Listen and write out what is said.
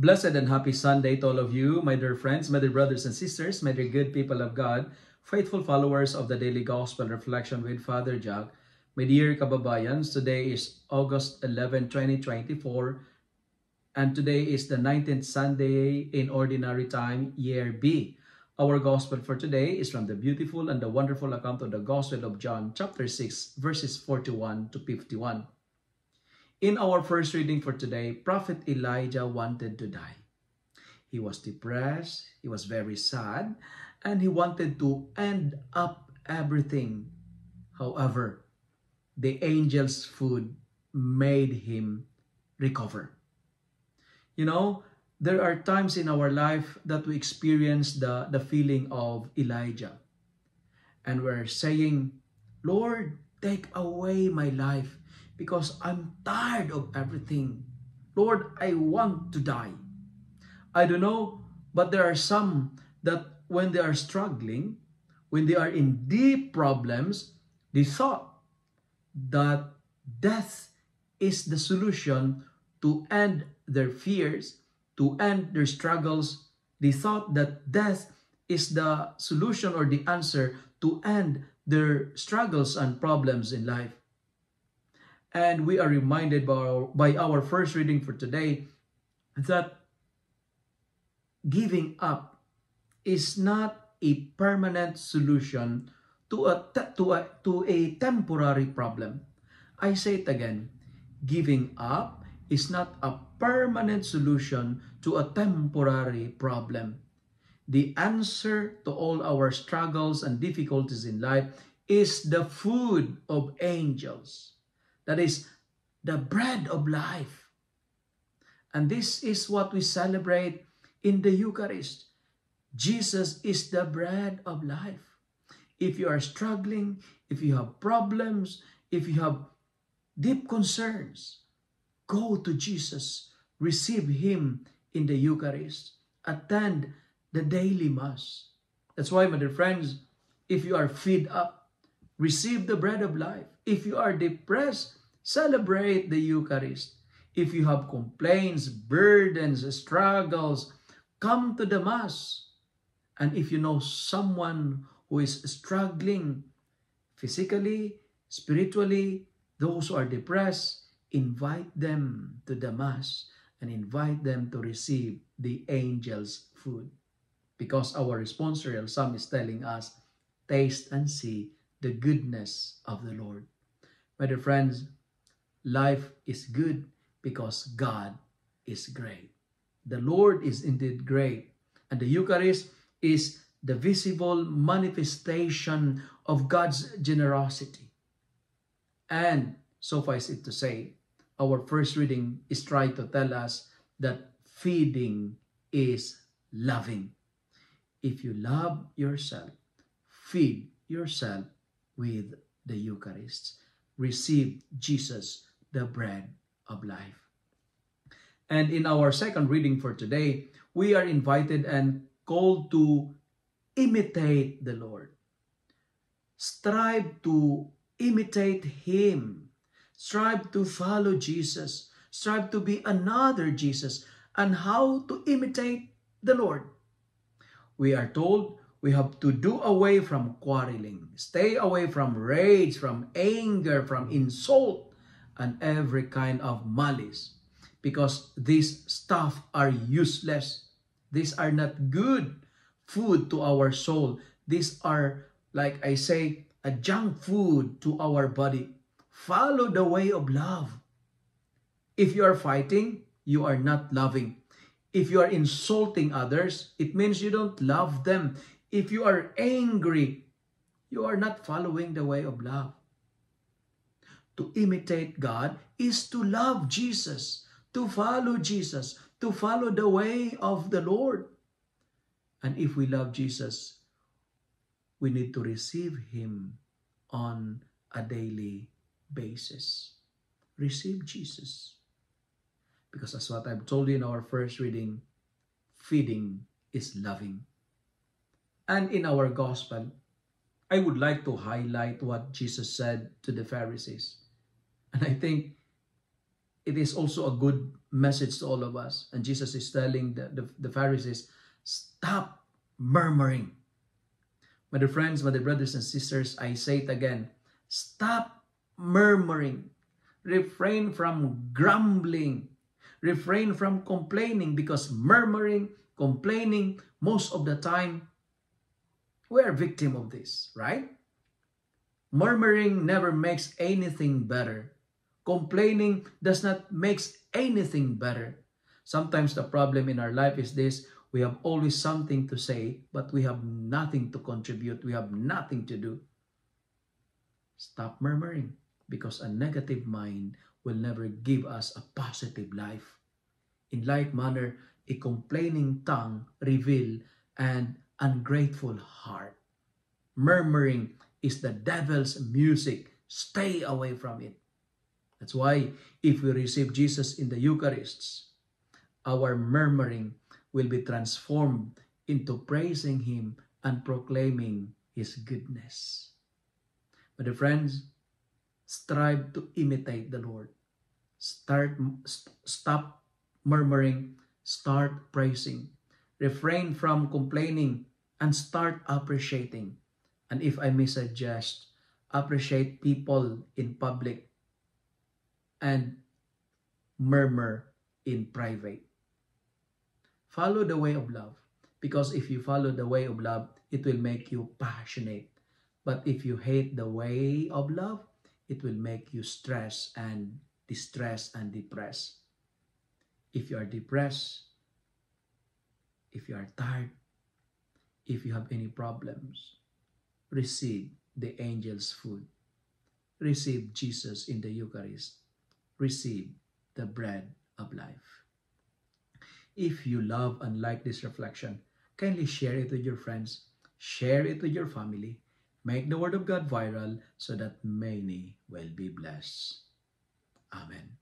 Blessed and happy Sunday to all of you, my dear friends, my dear brothers and sisters, my dear good people of God, faithful followers of the Daily Gospel Reflection with Father Jack. My dear kababayans, today is August 11, 2024, and today is the 19th Sunday in Ordinary Time, Year B. Our Gospel for today is from the beautiful and the wonderful account of the Gospel of John, chapter 6, verses 41 to 51. In our first reading for today, Prophet Elijah wanted to die. He was depressed, he was very sad, and he wanted to end up everything. However, the angel's food made him recover. You know, there are times in our life that we experience the feeling of Elijah. And we're saying, Lord, take away my life because I'm tired of everything. Lord, I want to die. I don't know, but there are some that when they are struggling, when they are in deep problems, they thought that death is the solution to end their fears, to end their struggles. They thought that death is the solution or the answer to end their struggles and problems in life. And we are reminded by our first reading for today that giving up is not a permanent solution to a temporary problem. I say it again, giving up is not a permanent solution to a temporary problem. The answer to all our struggles and difficulties in life is the food of angels. That is the bread of life. And this is what we celebrate in the Eucharist. Jesus is the bread of life. If you are struggling, if you have problems, if you have deep concerns, go to Jesus. Receive Him in the Eucharist. Attend the daily Mass. That's why, my dear friends, if you are fed up, receive the bread of life. If you are depressed, celebrate the Eucharist. If you have complaints, burdens, struggles, come to the Mass. And if you know someone who is struggling physically, spiritually, those who are depressed, invite them to the Mass and invite them to receive the angel's food. Because our responsorial psalm is telling us, taste and see the goodness of the Lord. My dear friends, life is good because God is great. The Lord is indeed great. And the Eucharist is the visible manifestation of God's generosity. And suffice it to say, our first reading is trying to tell us that feeding is loving. If you love yourself, feed yourself with the Eucharist. Receive Jesus, the bread of life. And in our second reading for today, we are invited and called to imitate the Lord. Strive to imitate Him. Strive to follow Jesus. Strive to be another Jesus. And how to imitate the Lord? We are told we have to do away from quarreling. Stay away from rage, from anger, from insult, and every kind of malice. Because these stuff are useless. These are not good food to our soul. These are, like I say, a junk food to our body. Follow the way of love. If you are fighting, you are not loving. If you are insulting others, it means you don't love them. If you are angry, you are not following the way of love. To imitate God is to love Jesus, to follow Jesus, to follow the way of the Lord. And if we love Jesus, we need to receive Him on a daily basis. Receive Jesus. Because as what I've told you in our first reading, feeding is loving. And in our gospel, I would like to highlight what Jesus said to the Pharisees. And I think it is also a good message to all of us. And Jesus is telling the Pharisees, stop murmuring. My dear friends, my dear brothers and sisters, I say it again, stop murmuring. Refrain from grumbling. Refrain from complaining, because murmuring, complaining, most of the time, we are victim of this, right? Murmuring never makes anything better. Complaining does not make anything better. Sometimes the problem in our life is this: we have always something to say, but we have nothing to contribute. We have nothing to do. Stop murmuring, because a negative mind will never give us a positive life. In like manner, a complaining tongue reveal an ungrateful heart. Murmuring is the devil's music. Stay away from it. That's why if we receive Jesus in the Eucharists, our murmuring will be transformed into praising Him and proclaiming His goodness. My dear friends, strive to imitate the Lord. Stop murmuring, start praising. Refrain from complaining and start appreciating. And if I may suggest, appreciate people in public and murmur in private. Follow the way of love, because if you follow the way of love, it will make you passionate. But if you hate the way of love, it will make you stress and distress and depressed. If you are depressed, if you are tired, if you have any problems, receive the angel's food. Receive Jesus in the Eucharist. Receive the bread of life. If you love and like this reflection, kindly share it with your friends. Share it with your family. Make the Word of God viral so that many will be blessed. Amen.